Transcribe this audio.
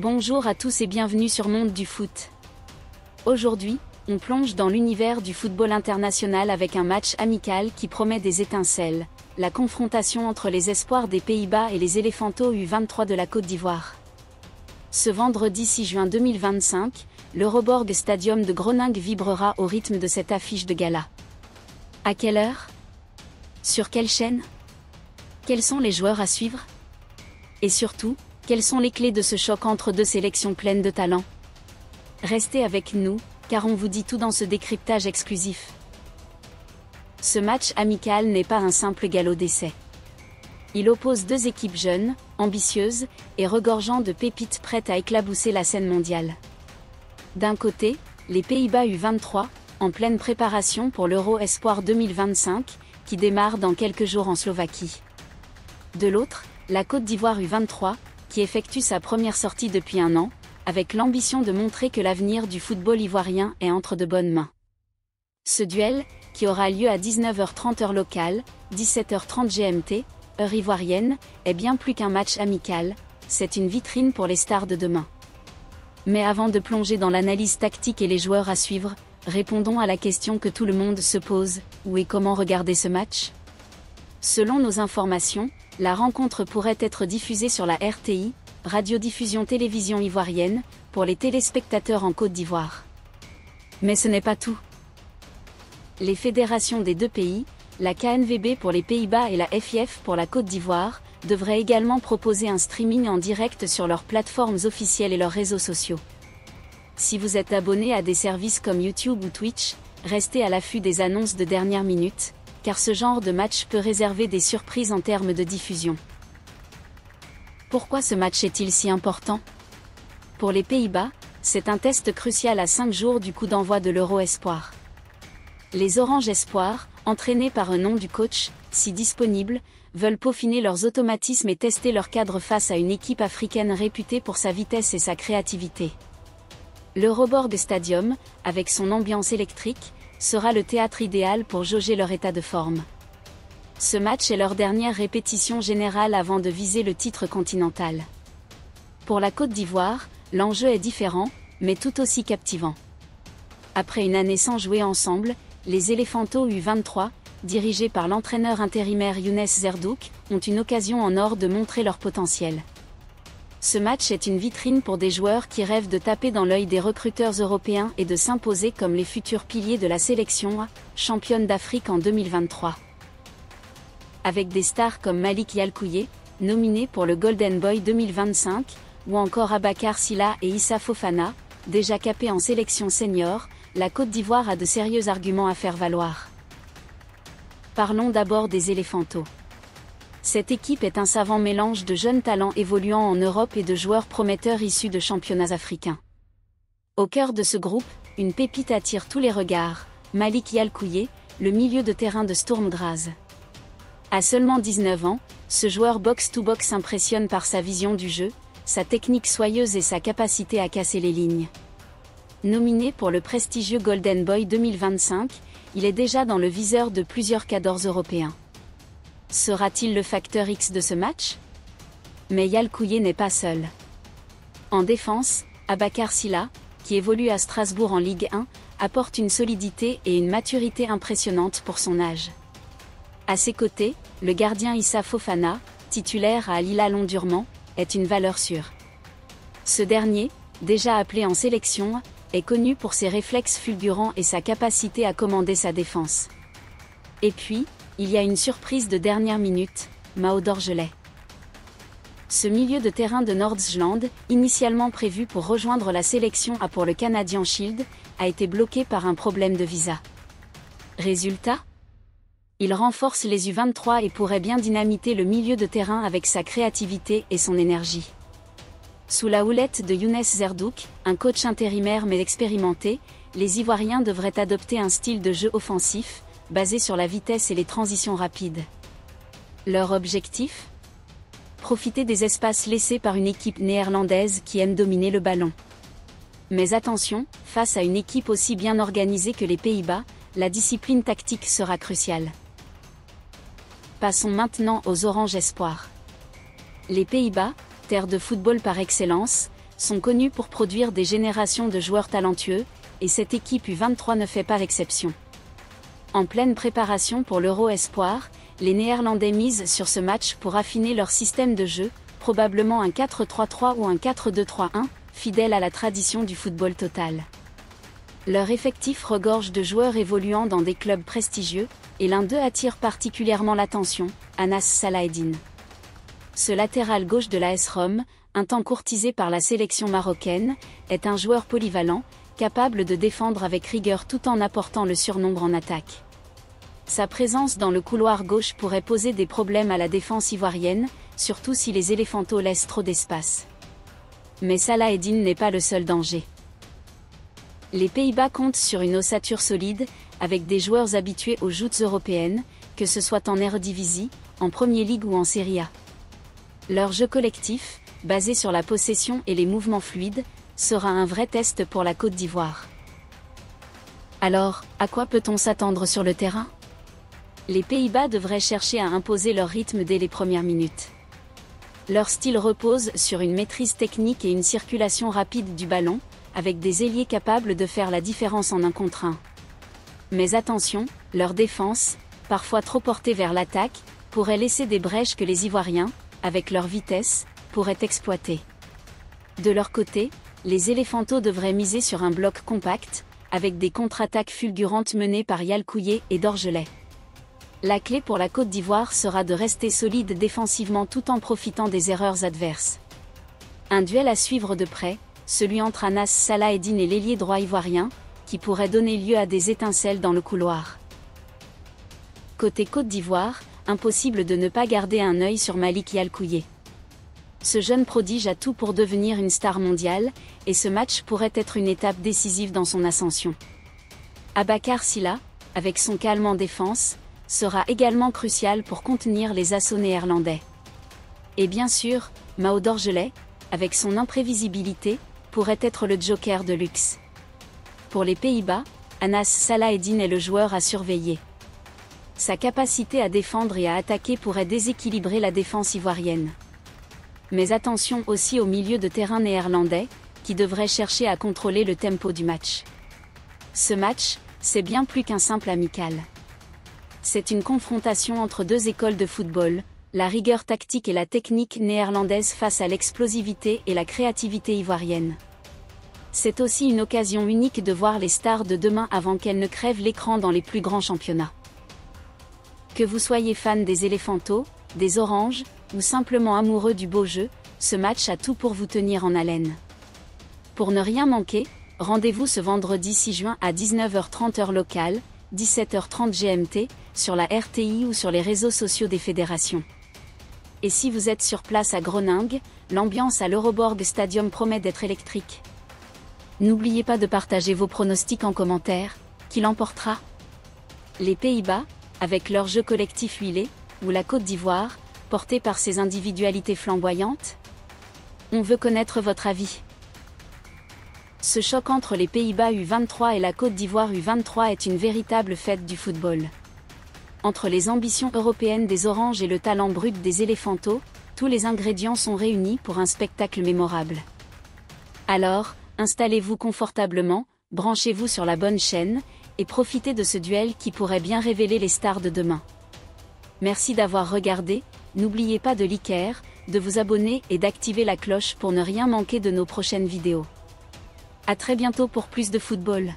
Bonjour à tous et bienvenue sur Monde du Foot. Aujourd'hui, on plonge dans l'univers du football international avec un match amical qui promet des étincelles, la confrontation entre les espoirs des Pays-Bas et les Éléphantos U23 de la Côte d'Ivoire. Ce vendredi 6 juin 2025, l'Euroborg Stadium de Groningue vibrera au rythme de cette affiche de gala. À quelle heure? Sur quelle chaîne? Quels sont les joueurs à suivre? Et surtout, quelles sont les clés de ce choc entre deux sélections pleines de talent? Restez avec nous, car on vous dit tout dans ce décryptage exclusif. Ce match amical n'est pas un simple galop d'essai. Il oppose deux équipes jeunes, ambitieuses, et regorgeant de pépites prêtes à éclabousser la scène mondiale. D'un côté, les Pays-Bas U23, en pleine préparation pour l'Euro Espoir 2025, qui démarre dans quelques jours en Slovaquie. De l'autre, la Côte d'Ivoire U23, qui effectue sa première sortie depuis un an, avec l'ambition de montrer que l'avenir du football ivoirien est entre de bonnes mains. Ce duel, qui aura lieu à 19h30 heure locale, 17h30 GMT, heure ivoirienne, est bien plus qu'un match amical, c'est une vitrine pour les stars de demain. Mais avant de plonger dans l'analyse tactique et les joueurs à suivre, répondons à la question que tout le monde se pose, où et comment regarder ce match? Selon nos informations, la rencontre pourrait être diffusée sur la RTI, Radiodiffusion Télévision Ivoirienne, pour les téléspectateurs en Côte d'Ivoire. Mais ce n'est pas tout. Les fédérations des deux pays, la KNVB pour les Pays-Bas et la FIF pour la Côte d'Ivoire, devraient également proposer un streaming en direct sur leurs plateformes officielles et leurs réseaux sociaux. Si vous êtes abonné à des services comme YouTube ou Twitch, restez à l'affût des annonces de dernière minute, car ce genre de match peut réserver des surprises en termes de diffusion. Pourquoi ce match est-il si important? Pour les Pays-Bas, c'est un test crucial à 5 jours du coup d'envoi de l'Euro Espoir. Les Oranges Espoirs, entraînés par un nom du coach, si disponible, veulent peaufiner leurs automatismes et tester leur cadre face à une équipe africaine réputée pour sa vitesse et sa créativité. L'Euroborg Stadium, avec son ambiance électrique, sera le théâtre idéal pour jauger leur état de forme. Ce match est leur dernière répétition générale avant de viser le titre continental. Pour la Côte d'Ivoire, l'enjeu est différent, mais tout aussi captivant. Après une année sans jouer ensemble, les Éléphantos U23, dirigés par l'entraîneur intérimaire Younes Zerdouk, ont une occasion en or de montrer leur potentiel. Ce match est une vitrine pour des joueurs qui rêvent de taper dans l'œil des recruteurs européens et de s'imposer comme les futurs piliers de la sélection A, championne d'Afrique en 2023. Avec des stars comme Malick Yalkouye, nominé pour le Golden Boy 2025, ou encore Abakar Sylla et Issa Fofana, déjà capés en sélection senior, la Côte d'Ivoire a de sérieux arguments à faire valoir. Parlons d'abord des Éléphantos. Cette équipe est un savant mélange de jeunes talents évoluant en Europe et de joueurs prometteurs issus de championnats africains. Au cœur de ce groupe, une pépite attire tous les regards, Malick Yalkouye, le milieu de terrain de Sturm Graz. À seulement 19 ans, ce joueur box-to-box impressionne par sa vision du jeu, sa technique soyeuse et sa capacité à casser les lignes. Nominé pour le prestigieux Golden Boy 2025, il est déjà dans le viseur de plusieurs cadors européens. Sera-t-il le facteur X de ce match? Mais Yalkouye n'est pas seul. En défense, Abakar Sylla, qui évolue à Strasbourg en Ligue 1, apporte une solidité et une maturité impressionnantes pour son âge. À ses côtés, le gardien Issa Fofana, titulaire à Al Hilal Omdurman, est une valeur sûre. Ce dernier, déjà appelé en sélection, est connu pour ses réflexes fulgurants et sa capacité à commander sa défense. Et puis, il y a une surprise de dernière minute, Mao Dorgelès. Ce milieu de terrain de Nordjylland, initialement prévu pour rejoindre la sélection A pour le Canadian Shield, a été bloqué par un problème de visa. Résultat? Il renforce les U23 et pourrait bien dynamiter le milieu de terrain avec sa créativité et son énergie. Sous la houlette de Younes Zerdouk, un coach intérimaire mais expérimenté, les Ivoiriens devraient adopter un style de jeu offensif, basé sur la vitesse et les transitions rapides. Leur objectif? Profiter des espaces laissés par une équipe néerlandaise qui aime dominer le ballon. Mais attention, face à une équipe aussi bien organisée que les Pays-Bas, la discipline tactique sera cruciale. Passons maintenant aux Oranges Espoirs. Les Pays-Bas, terre de football par excellence, sont connus pour produire des générations de joueurs talentueux, et cette équipe U23 ne fait pas l'exception. En pleine préparation pour l'Euro Espoir, les Néerlandais misent sur ce match pour affiner leur système de jeu, probablement un 4-3-3 ou un 4-2-3-1, fidèle à la tradition du football total. Leur effectif regorge de joueurs évoluant dans des clubs prestigieux, et l'un d'eux attire particulièrement l'attention, Anas Salahedine. Ce latéral gauche de l'AS Rome, un temps courtisé par la sélection marocaine, est un joueur polyvalent, capable de défendre avec rigueur tout en apportant le surnombre en attaque. Sa présence dans le couloir gauche pourrait poser des problèmes à la défense ivoirienne, surtout si les éléphantos laissent trop d'espace. Mais Salahedine n'est pas le seul danger. Les Pays-Bas comptent sur une ossature solide, avec des joueurs habitués aux joutes européennes, que ce soit en Eredivisie, en Premier League ou en Serie A. Leur jeu collectif, basé sur la possession et les mouvements fluides, sera un vrai test pour la Côte d'Ivoire. Alors, à quoi peut-on s'attendre sur le terrain ? Les Pays-Bas devraient chercher à imposer leur rythme dès les premières minutes. Leur style repose sur une maîtrise technique et une circulation rapide du ballon, avec des ailiers capables de faire la différence en 1 contre 1. Mais attention, leur défense, parfois trop portée vers l'attaque, pourrait laisser des brèches que les Ivoiriens, avec leur vitesse, pourraient exploiter. De leur côté, les éléphantos devraient miser sur un bloc compact, avec des contre-attaques fulgurantes menées par Yalkouye et Dorgelès. La clé pour la Côte d'Ivoire sera de rester solide défensivement tout en profitant des erreurs adverses. Un duel à suivre de près, celui entre Anas Salahedine et l'ailier droit ivoirien, qui pourrait donner lieu à des étincelles dans le couloir. Côté Côte d'Ivoire, impossible de ne pas garder un œil sur Malick Yalkouye. Ce jeune prodige a tout pour devenir une star mondiale, et ce match pourrait être une étape décisive dans son ascension. Abakar Sylla, avec son calme en défense, sera également crucial pour contenir les assauts néerlandais. Et bien sûr, Mao Dorgelès, avec son imprévisibilité, pourrait être le joker de luxe. Pour les Pays-Bas, Anas Salahedine est le joueur à surveiller. Sa capacité à défendre et à attaquer pourrait déséquilibrer la défense ivoirienne. Mais attention aussi au milieu de terrain néerlandais, qui devrait chercher à contrôler le tempo du match. Ce match, c'est bien plus qu'un simple amical. C'est une confrontation entre 2 écoles de football, la rigueur tactique et la technique néerlandaise face à l'explosivité et la créativité ivoirienne. C'est aussi une occasion unique de voir les stars de demain avant qu'elles ne crèvent l'écran dans les plus grands championnats. Que vous soyez fan des éléphantos, des oranges, ou simplement amoureux du beau jeu, ce match a tout pour vous tenir en haleine. Pour ne rien manquer, rendez-vous ce vendredi 6 juin à 19h30 heure locale, 17h30 GMT, sur la RTI ou sur les réseaux sociaux des fédérations. Et si vous êtes sur place à Groningue, l'ambiance à l'Euroborg Stadium promet d'être électrique. N'oubliez pas de partager vos pronostics en commentaire, qui l'emportera ? Les Pays-Bas, avec leur jeu collectif huilé, ou la Côte d'Ivoire, portée par ses individualités flamboyantes ? On veut connaître votre avis. Ce choc entre les Pays-Bas U23 et la Côte d'Ivoire U23 est une véritable fête du football. Entre les ambitions européennes des Oranges et le talent brut des éléphantos, tous les ingrédients sont réunis pour un spectacle mémorable. Alors, installez-vous confortablement, branchez-vous sur la bonne chaîne, et profitez de ce duel qui pourrait bien révéler les stars de demain. Merci d'avoir regardé, n'oubliez pas de liker, de vous abonner et d'activer la cloche pour ne rien manquer de nos prochaines vidéos. À très bientôt pour plus de football.